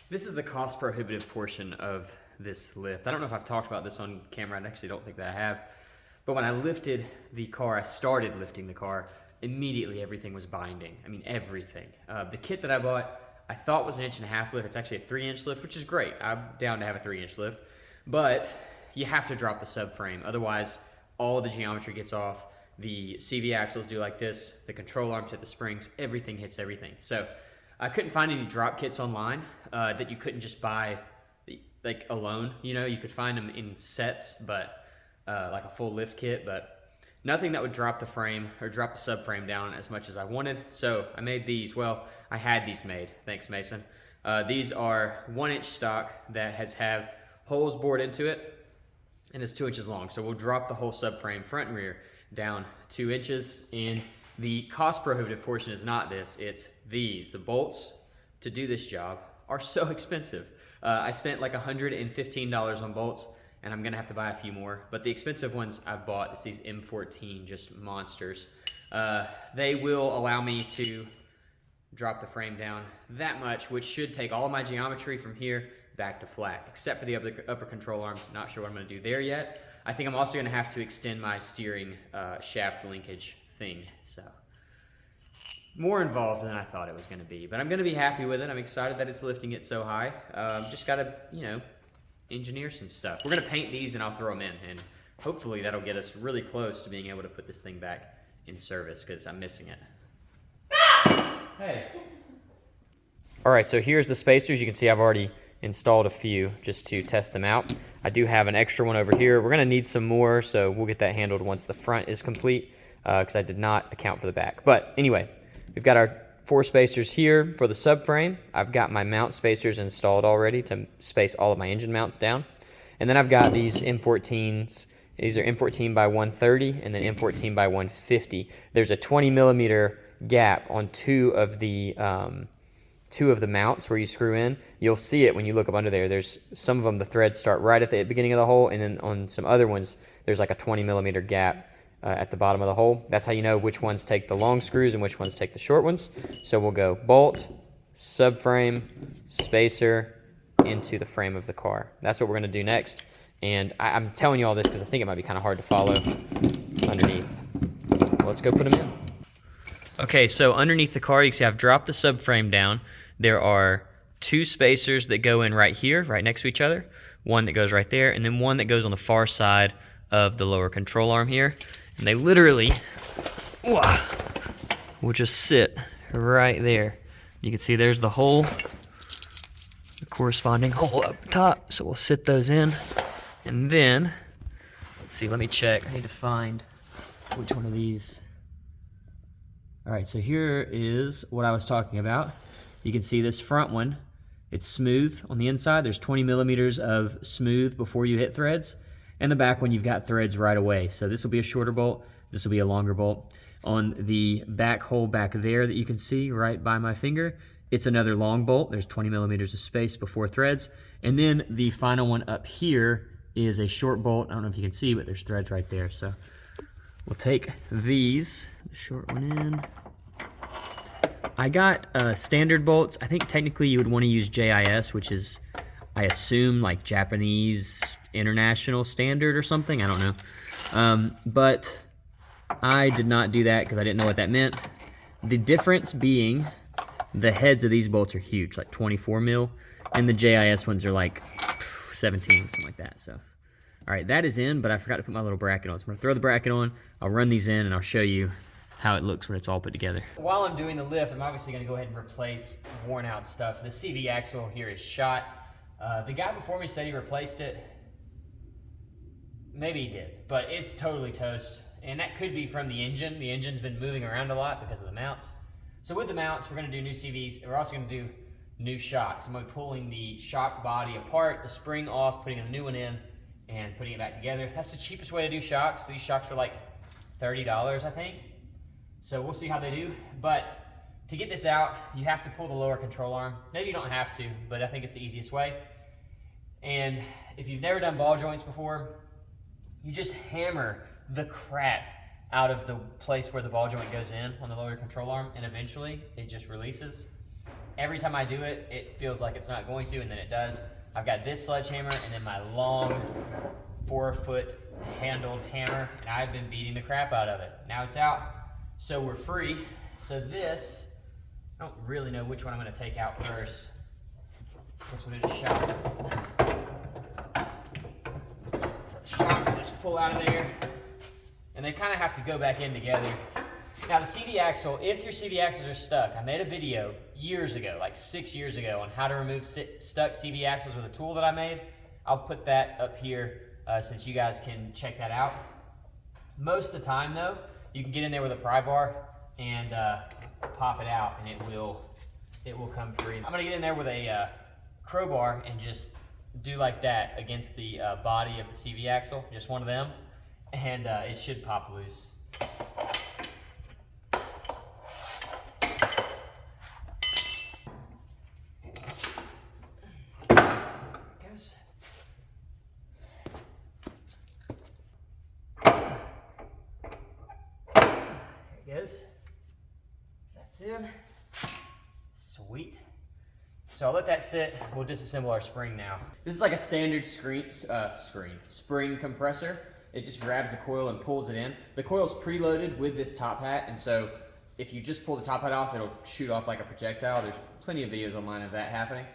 This is the cost prohibitive portion of this lift. I don't know if I've talked about this on camera. I actually don't think that I have. But when I lifted the car, I started lifting the car, immediately everything was binding. I mean, everything. The kit that I bought, I thought was an 1.5-inch lift. It's actually a 3-inch lift, which is great. I'm down to have a 3-inch lift. But you have to drop the subframe. Otherwise, all the geometry gets off. The CV axles do like this. The control arms hit the springs. Everything hits everything. So I couldn't find any drop kits online that you couldn't just buy like alone. You know, you could find them in sets, but like a full lift kit, but nothing that would drop the frame or drop the subframe down as much as I wanted. So I made these. Well, I had these made. Thanks, Mason. These are 1-inch stock that have holes bored into it, and it's 2 inches long. So we'll drop the whole subframe front and rear down 2 inches. And the cost prohibitive portion is not this, it's these. The bolts to do this job are so expensive. I spent like $115 on bolts, and I'm gonna have to buy a few more. But the expensive ones I've bought is these M14, just monsters. They will allow me to drop the frame down that much, which should take all of my geometry from here back to flat, except for the upper control arms. Not sure what I'm gonna do there yet. I think I'm also gonna have to extend my steering shaft linkage thing, so. More involved than I thought it was gonna be, but I'm gonna be happy with it. I'm excited that it's lifting it so high. Just gotta, you know, engineer some stuff. We're gonna paint these and I'll throw them in, and hopefully that'll get us really close to being able to put this thing back in service, because I'm missing it. Hey. All right, so here's the spacers. You can see I've already installed a few just to test them out. I do have an extra one over here. We're gonna need some more, so we'll get that handled once the front is complete, because I did not account for the back. But anyway, we've got our 4 spacers here for the subframe. I've got my mount spacers installed already to space all of my engine mounts down. And then I've got these M14s. These are M14 by 130 and then M14 by 150. There's a 20 millimeter gap on two of the mounts where you screw in. You'll see it when you look up under there. There's some of them, the threads start right at the beginning of the hole, and then on some other ones, there's like a 20 millimeter gap at the bottom of the hole. That's how you know which ones take the long screws and which ones take the short ones. So we'll go bolt, subframe, spacer into the frame of the car. That's what we're gonna do next. And I'm telling you all this because I think it might be kind of hard to follow underneath. Let's go put them in. Okay, so underneath the car, you can see I've dropped the subframe down. There are 2 spacers that go in right here, right next to each other. One that goes right there, and then one that goes on the far side of the lower control arm here. And they literally will just sit right there. You can see there's the hole, the corresponding hole up top. So we'll sit those in. And then, let's see, let me check. I need to find which one of these. All right, so here is what I was talking about. You can see this front one, it's smooth on the inside. There's 20 millimeters of smooth before you hit threads. And the back one, you've got threads right away. So this will be a shorter bolt, this will be a longer bolt. On the back hole back there that you can see right by my finger, it's another long bolt. There's 20 millimeters of space before threads. And then the final one up here is a short bolt. I don't know if you can see, but there's threads right there. So we'll take these, the short one in. I got standard bolts. I think technically you would want to use JIS, which is, I assume, like Japanese international standard or something. I don't know. But I did not do that because I didn't know what that meant. The difference being the heads of these bolts are huge, like 24 mil, and the JIS ones are like 17, something like that. So, all right, that is in, but I forgot to put my little bracket on. So I'm gonna throw the bracket on, I'll run these in, and I'll show you how it looks when it's all put together. While I'm doing the lift, I'm obviously gonna go ahead and replace worn out stuff. The CV axle here is shot. The guy before me said he replaced it. Maybe he did, but it's totally toast. And that could be from the engine. The engine's been moving around a lot because of the mounts. So with the mounts, we're gonna do new CVs, and we're also gonna do new shocks. I'm gonna be pulling the shock body apart, the spring off, putting a new one in, and putting it back together. That's the cheapest way to do shocks. These shocks are like $30, I think. So we'll see how they do. But to get this out, you have to pull the lower control arm. Maybe you don't have to, but I think it's the easiest way. And if you've never done ball joints before, you just hammer the crap out of the place where the ball joint goes in on the lower control arm, and eventually it just releases. every time I do it, it feels like it's not going to, and then it does. I've got this sledgehammer and then my long 4-foot handled hammer, and I've been beating the crap out of it. Now it's out, so we're free. So this, I don't really know which one I'm gonna take out first. This one is a shock. So the shock, I just pull out of there, and they kind of have to go back in together. Now the CV axle, if your CV axles are stuck, I made a video years ago, like 6 years ago, on how to remove stuck CV axles with a tool that I made. I'll put that up here so that you guys can check that out. Most of the time though, you can get in there with a pry bar and pop it out, and it will come free. I'm gonna get in there with a crowbar and just do like that against the body of the CV axle, just one of them, and it should pop loose. That's in. Sweet. So I'll let that sit. We'll disassemble our spring now. This is like a standard spring compressor. It just grabs the coil and pulls it in. The coil's preloaded with this top hat, and so if you just pull the top hat off, it'll shoot off like a projectile. There's plenty of videos online of that happening.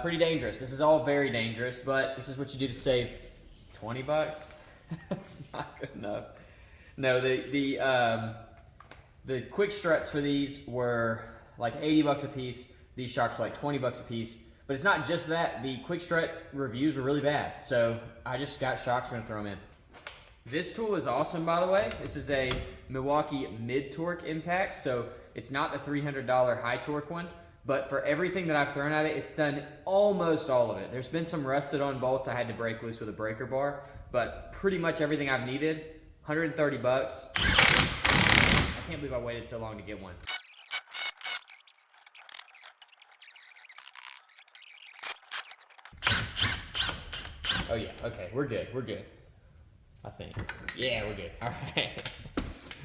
Pretty dangerous. This is all very dangerous, but this is what you do to save 20 bucks. It's not good enough. No, the quick struts for these were like 80 bucks a piece. These shocks were like 20 bucks a piece. But it's not just that. The quick strut reviews were really bad. So I just got shocks, we're gonna throw them in. This tool is awesome, by the way. This is a Milwaukee mid-torque impact. So it's not the $300 high torque one. But for everything that I've thrown at it, it's done almost all of it. There's been some rusted on bolts I had to break loose with a breaker bar, but pretty much everything I've needed, 130 bucks. I can't believe I waited so long to get one. Oh yeah, okay, we're good. I think. Yeah, we're good, all right.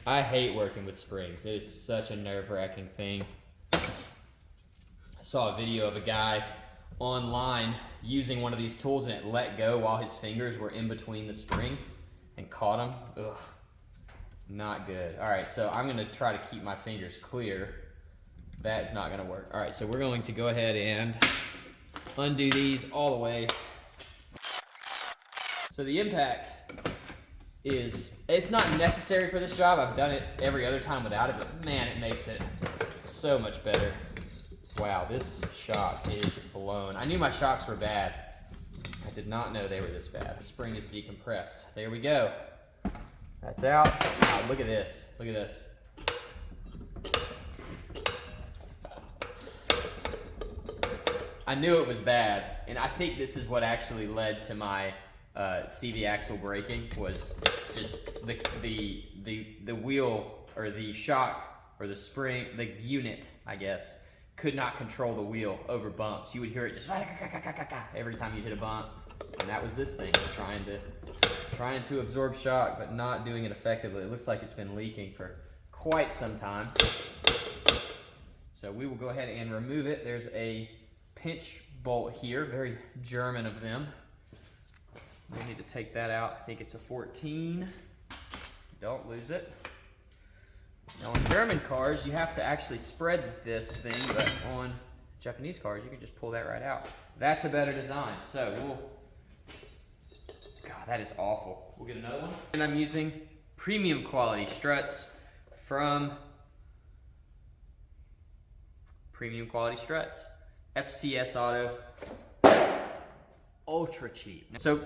I hate working with springs. It is such a nerve-wracking thing. I saw a video of a guy online using one of these tools, and it let go while his fingers were in between the spring and caught him. Ugh, not good. All right, so I'm gonna try to keep my fingers clear. That's not gonna work. All right, so we're going to go ahead and undo these all the way. So the impact it's not necessary for this job. I've done it every other time without it, but man, it makes it so much better. Wow, this shock is blown. I knew my shocks were bad. I did not know they were this bad. The spring is decompressed. There we go. That's out. Wow, look at this. Look at this. I knew it was bad, and I think this is what actually led to my CV axle breaking, was just the wheel, or the shock, or the spring, the unit, I guess, could not control the wheel over bumps. You would hear it just every time you hit a bump, and that was this thing, trying to absorb shock, but not doing it effectively. It looks like it's been leaking for quite some time. So we will go ahead and remove it. There's a pinch bolt here, very German of them. We need to take that out. I think it's a 14. Don't lose it. Now on German cars, you have to actually spread this thing, but on Japanese cars, you can just pull that right out. That's a better design. So God, that is awful. We'll get another one. And I'm using premium quality struts from Premium Quality Struts. FCS Auto. Ultra cheap. So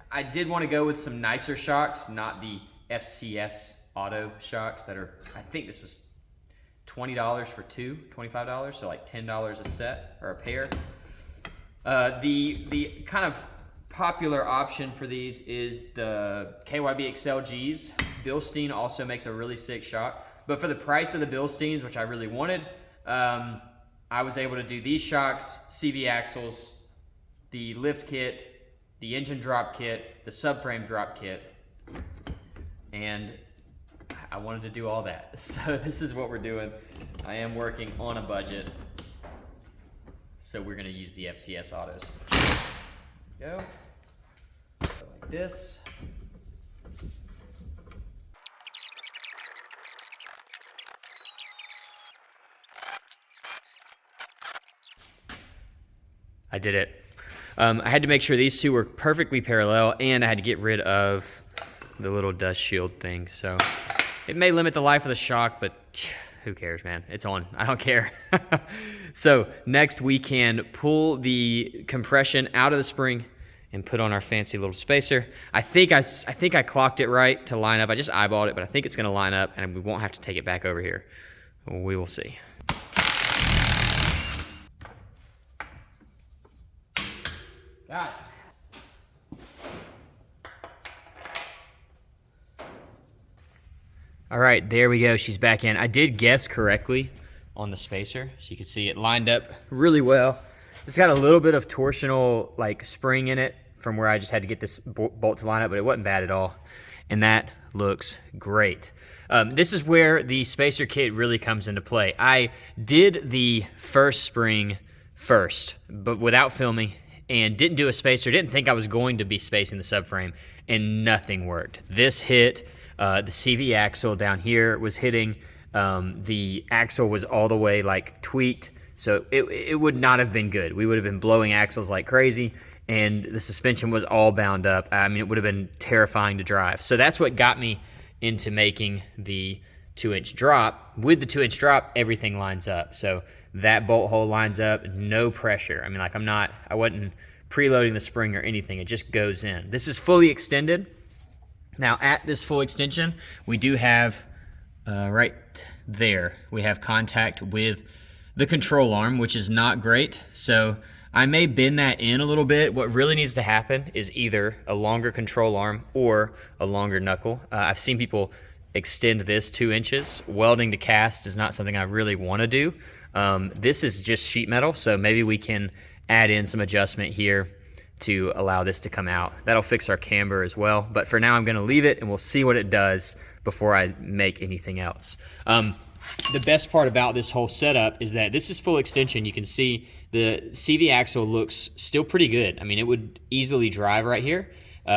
I did want to go with some nicer shocks, not the FCS Auto shocks that are, I think this was $20 for two, $25, so like $10 a set or a pair. The kind of popular option for these is the KYB XLGs. Bilstein also makes a really sick shock, but for the price of the Bilsteins, which I really wanted, I was able to do these shocks, CV axles, the lift kit, the engine drop kit, the subframe drop kit, and I wanted to do all that. So this is what we're doing. I am working on a budget. So we're gonna use the FCS autos. Go. Like this. I did it. I had to make sure these two were perfectly parallel, and I had to get rid of the little dust shield thing. So it may limit the life of the shock, but who cares, man? It's on. I don't care. So next we can pull the compression out of the spring and put on our fancy little spacer. I think I clocked it right to line up. I just eyeballed it, but I think it's gonna line up and we won't have to take it back over here. We will see. Got it. All right, there we go. She's back in. I did guess correctly on the spacer. So you can see it lined up really well. It's got a little bit of torsional like spring in it from where I just had to get this bolt to line up, but it wasn't bad at all. And that looks great. This is where the spacer kit really comes into play. I did the first spring first, but without filming, and didn't do a spacer, didn't think I was going to be spacing the subframe, and nothing worked. This hit, the CV axle down here was hitting, the axle was all the way like tweaked, so it would not have been good. We would have been blowing axles like crazy, and the suspension was all bound up. I mean, it would have been terrifying to drive. So that's what got me into making the 2-inch drop. With the 2-inch drop, everything lines up. So that bolt hole lines up, no pressure. I mean, like I wasn't preloading the spring or anything. It just goes in. This is fully extended. Now at this full extension, we do have, right there, we have contact with the control arm, which is not great. So I may bend that in a little bit. What really needs to happen is either a longer control arm or a longer knuckle. I've seen people extend this 2 inches. Welding to cast is not something I really want to do. This is just sheet metal, so maybe we can add in some adjustment here to allow this to come out. That'll fix our camber as well, but for now I'm gonna leave it and we'll see what it does before I make anything else. The best part about this whole setup is that this is full extension. You can see the CV axle looks still pretty good. I mean, it would easily drive right here,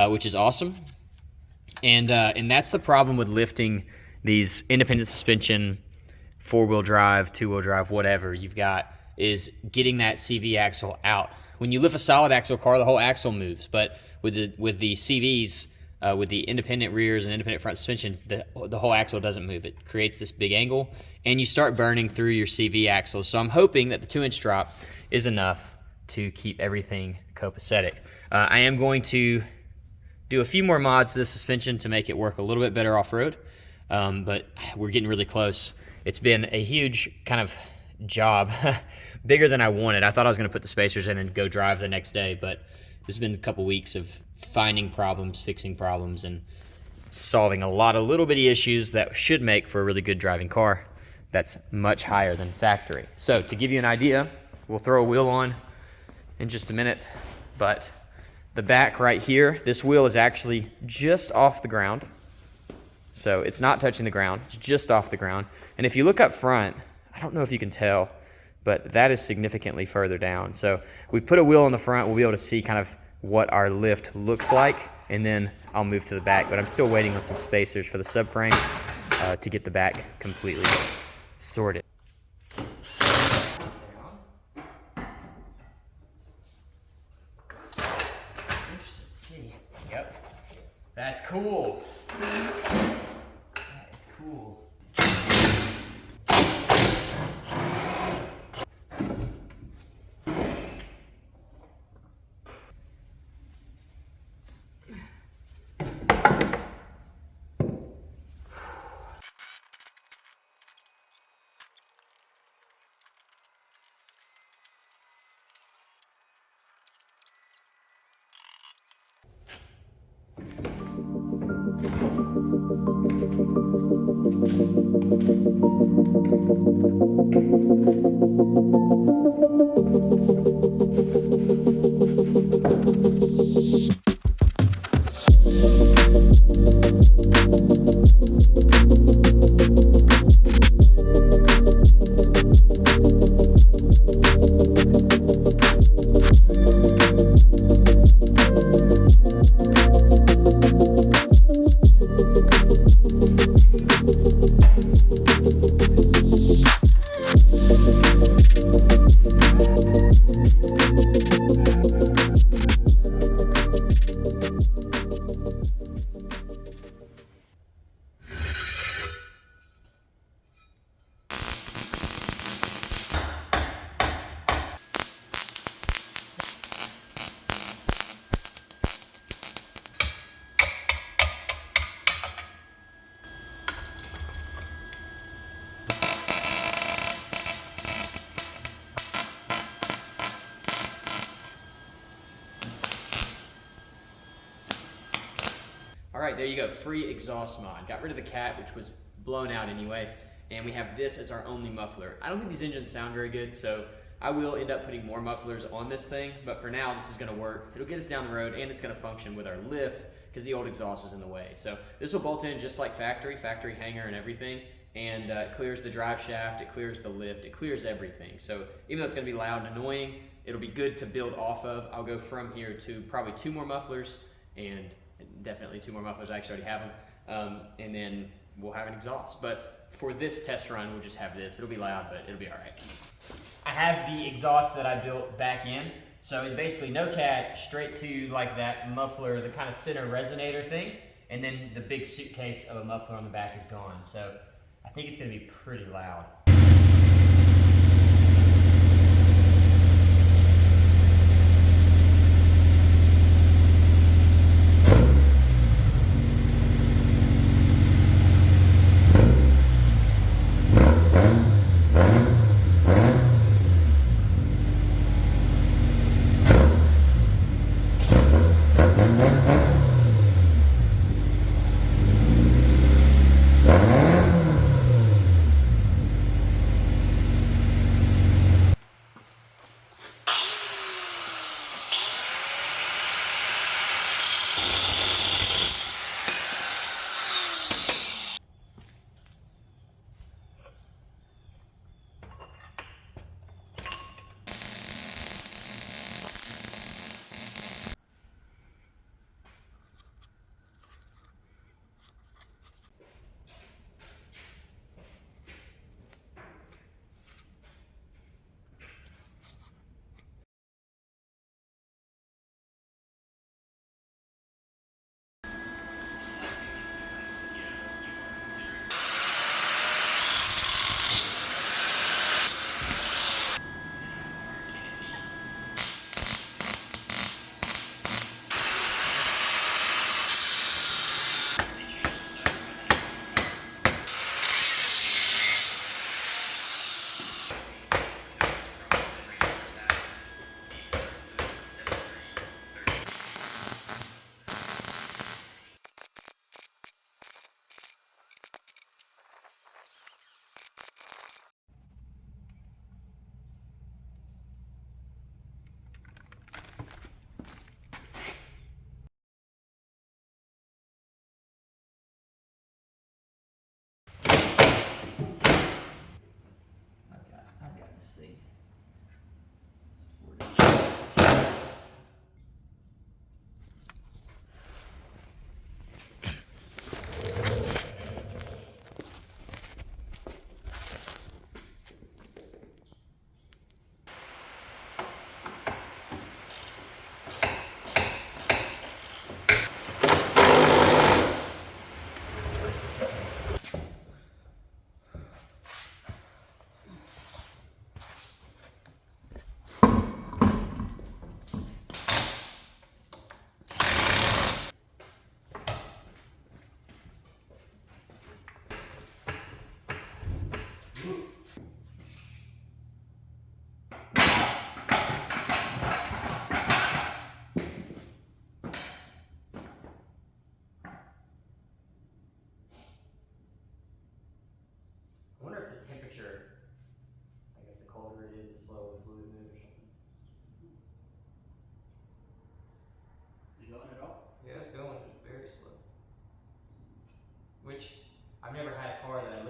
which is awesome. And that's the problem with lifting these independent suspension 4-wheel drive, 2-wheel drive, whatever you've got, is getting that CV axle out. When you lift a solid axle car, the whole axle moves, but with the CVs, with the independent rears and independent front suspension, the whole axle doesn't move. It creates this big angle, and you start burning through your CV axles. So I'm hoping that the 2-inch drop is enough to keep everything copacetic. I am going to do a few more mods to the suspension to make it work a little bit better off-road, but we're getting really close. It's been a huge kind of job, bigger than I wanted. I thought I was going to put the spacers in and go drive the next day, but this has been a couple weeks of finding problems, fixing problems, and solving a lot of little bitty issues that should make for a really good driving car that's much higher than factory. So to give you an idea, we'll throw a wheel on in just a minute, but the back right here, this wheel is actually just off the ground. So it's not touching the ground, it's just off the ground. And if you look up front, I don't know if you can tell, but that is significantly further down. So we put a wheel on the front, we'll be able to see kind of what our lift looks like, and then I'll move to the back. But I'm still waiting on some spacers for the subframe to get the back completely sorted. Interesting to see. Yep. That's cool. That is cool. All right, there you go, free exhaust mod. Got rid of the cat, which was blown out anyway, and we have this as our only muffler. I don't think these engines sound very good, so I will end up putting more mufflers on this thing, but for now, this is gonna work. It'll get us down the road, and it's gonna function with our lift, because the old exhaust was in the way. So this will bolt in just like factory hanger and everything, and it clears the drive shaft, it clears the lift, it clears everything. So even though it's gonna be loud and annoying, it'll be good to build off of. I'll go from here to probably 2 more mufflers, and definitely 2 more mufflers, I actually already have them, and then we'll have an exhaust. But for this test run, we'll just have this. It'll be loud, but it'll be all right. I have the exhaust that I built back in. So it's basically no cat, straight to like that muffler, the kind of center resonator thing, and then the big suitcase of a muffler on the back is gone. So I think it's gonna be pretty loud.